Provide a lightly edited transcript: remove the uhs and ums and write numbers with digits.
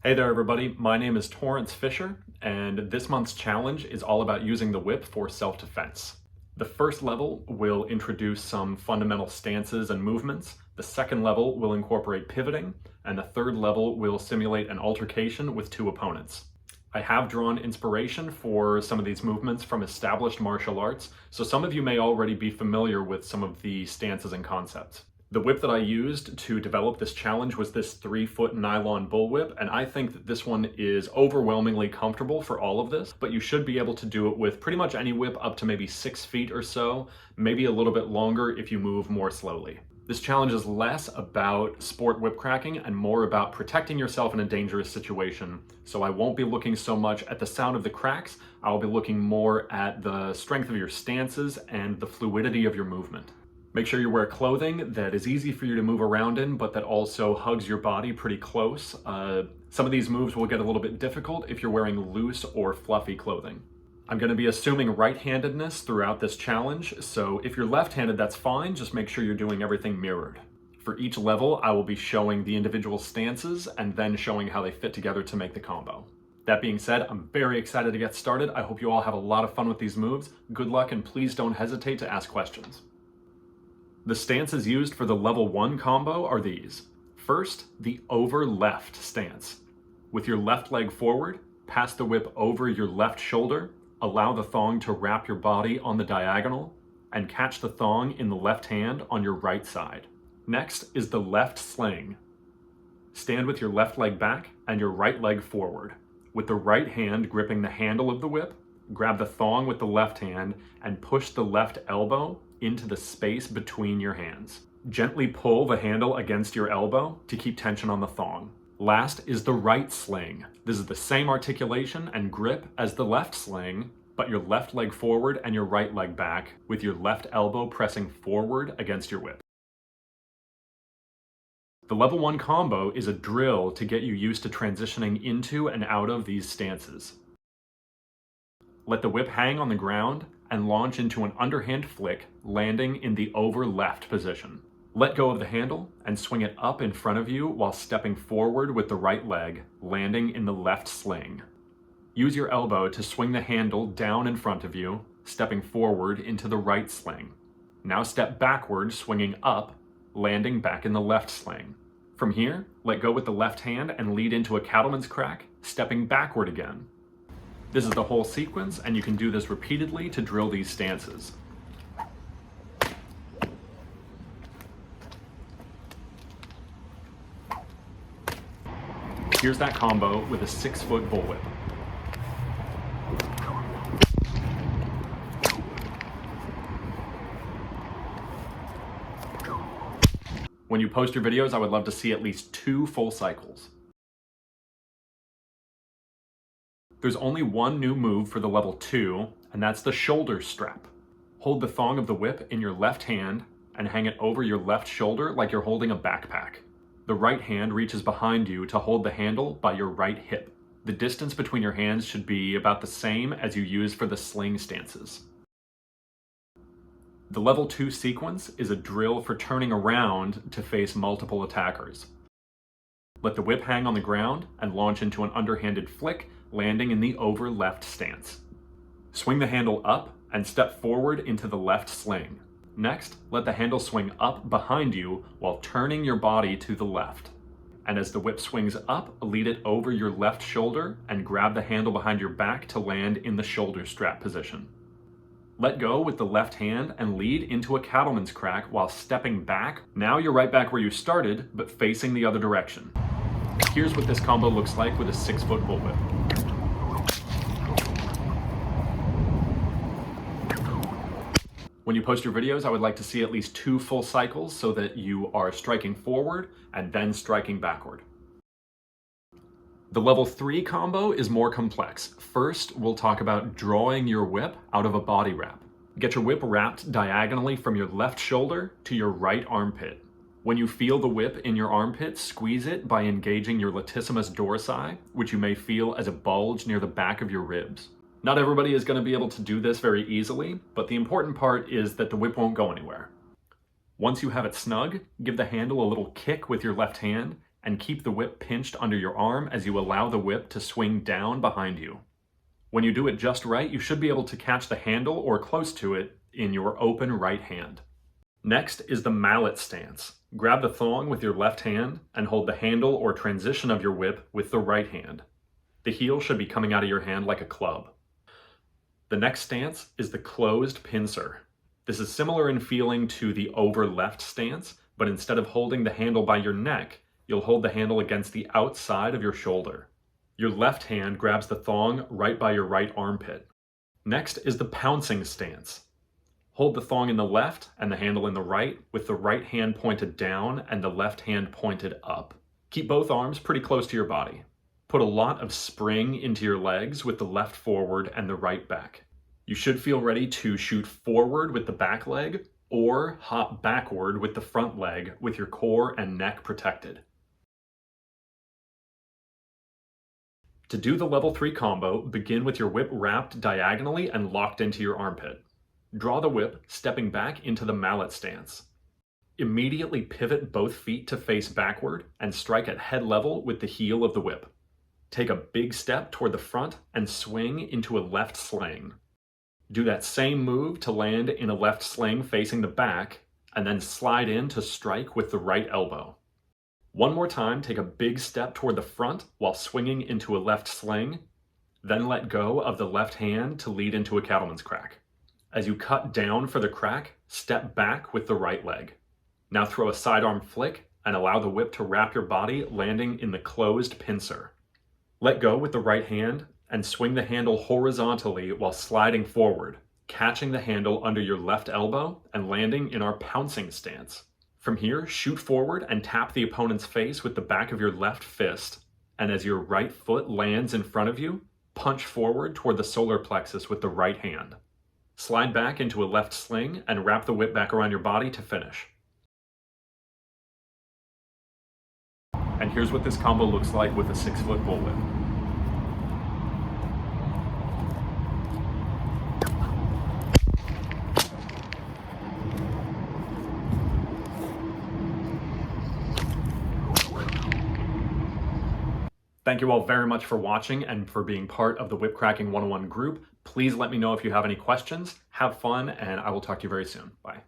Hey there everybody, my name is Torrance Fisher, and this month's challenge is all about using the whip for self-defense. The first level will introduce some fundamental stances and movements, the second level will incorporate pivoting, and the third level will simulate an altercation with two opponents. I have drawn inspiration for some of these movements from established martial arts, so some of you may already be familiar with some of the stances and concepts. The whip that I used to develop this challenge was this 3-foot nylon bullwhip, and I think that this one is overwhelmingly comfortable for all of this, but you should be able to do it with pretty much any whip up to maybe 6 feet or so, maybe a little bit longer if you move more slowly. This challenge is less about sport whipcracking and more about protecting yourself in a dangerous situation. So I won't be looking so much at the sound of the cracks, I'll be looking more at the strength of your stances and the fluidity of your movement. Make sure you wear clothing that is easy for you to move around in, but that also hugs your body pretty close. Some of these moves will get a little bit difficult if you're wearing loose or fluffy clothing. I'm going to be assuming right-handedness throughout this challenge, so if you're left-handed, that's fine, just make sure you're doing everything mirrored. For each level, I will be showing the individual stances and then showing how they fit together to make the combo. That being said, I'm very excited to get started. I hope you all have a lot of fun with these moves. Good luck, and please don't hesitate to ask questions. The stances used for the level 1 combo are these. First, the over left stance. With your left leg forward, pass the whip over your left shoulder, allow the thong to wrap your body on the diagonal, and catch the thong in the left hand on your right side. Next is the left sling. Stand with your left leg back and your right leg forward. With the right hand gripping the handle of the whip, grab the thong with the left hand and push the left elbow into the space between your hands. Gently pull the handle against your elbow to keep tension on the thong. Last is the right sling. This is the same articulation and grip as the left sling, but your left leg forward and your right leg back, with your left elbow pressing forward against your whip. The level 1 combo is a drill to get you used to transitioning into and out of these stances. Let the whip hang on the ground and launch into an underhand flick, landing in the over left position. Let go of the handle and swing it up in front of you while stepping forward with the right leg, landing in the left sling. Use your elbow to swing the handle down in front of you, stepping forward into the right sling. Now step backward, swinging up, landing back in the left sling. From here, let go with the left hand and lead into a cattleman's crack, stepping backward again. This is the whole sequence, and you can do this repeatedly to drill these stances. Here's that combo with a 6-foot bullwhip. When you post your videos, I would love to see at least 2 full cycles. There's only one new move for the level 2, and that's the shoulder strap. Hold the thong of the whip in your left hand and hang it over your left shoulder like you're holding a backpack. The right hand reaches behind you to hold the handle by your right hip. The distance between your hands should be about the same as you use for the sling stances. The level 2 sequence is a drill for turning around to face multiple attackers. Let the whip hang on the ground and launch into an underhanded flick, landing in the over left stance. Swing the handle up and step forward into the left sling. Next, let the handle swing up behind you while turning your body to the left. And as the whip swings up, lead it over your left shoulder and grab the handle behind your back to land in the shoulder strap position. Let go with the left hand and lead into a cattleman's crack while stepping back. Now you're right back where you started, but facing the other direction. Here's what this combo looks like with a 6-foot bullwhip. When you post your videos, I would like to see at least 2 full cycles so that you are striking forward and then striking backward. The level 3 combo is more complex. First, we'll talk about drawing your whip out of a body wrap. Get your whip wrapped diagonally from your left shoulder to your right armpit. When you feel the whip in your armpit, squeeze it by engaging your latissimus dorsi, which you may feel as a bulge near the back of your ribs. Not everybody is going to be able to do this very easily, but the important part is that the whip won't go anywhere. Once you have it snug, give the handle a little kick with your left hand, and keep the whip pinched under your arm as you allow the whip to swing down behind you. When you do it just right, you should be able to catch the handle or close to it in your open right hand. Next is the mallet stance. Grab the thong with your left hand and hold the handle or transition of your whip with the right hand. The heel should be coming out of your hand like a club. The next stance is the closed pincer. This is similar in feeling to the over left stance, but instead of holding the handle by your neck, you'll hold the handle against the outside of your shoulder. Your left hand grabs the thong right by your right armpit. Next is the pouncing stance. Hold the thong in the left and the handle in the right, with the right hand pointed down and the left hand pointed up. Keep both arms pretty close to your body. Put a lot of spring into your legs with the left forward and the right back. You should feel ready to shoot forward with the back leg or hop backward with the front leg with your core and neck protected. To do the level 3 combo, begin with your whip wrapped diagonally and locked into your armpit. Draw the whip, stepping back into the mallet stance. Immediately pivot both feet to face backward and strike at head level with the heel of the whip. Take a big step toward the front and swing into a left sling. Do that same move to land in a left sling facing the back, and then slide in to strike with the right elbow. One more time, take a big step toward the front while swinging into a left sling, then let go of the left hand to lead into a cattleman's crack. As you cut down for the crack, step back with the right leg. Now throw a sidearm flick and allow the whip to wrap your body, landing in the closed pincer. Let go with the right hand and swing the handle horizontally while sliding forward, catching the handle under your left elbow and landing in our pouncing stance. From here, shoot forward and tap the opponent's face with the back of your left fist, and as your right foot lands in front of you, punch forward toward the solar plexus with the right hand. Slide back into a left sling and wrap the whip back around your body to finish. And here's what this combo looks like with a 6-foot bullwhip. Thank you all very much for watching and for being part of the Whipcracking 101 group. Please let me know if you have any questions. Have fun, and I will talk to you very soon. Bye.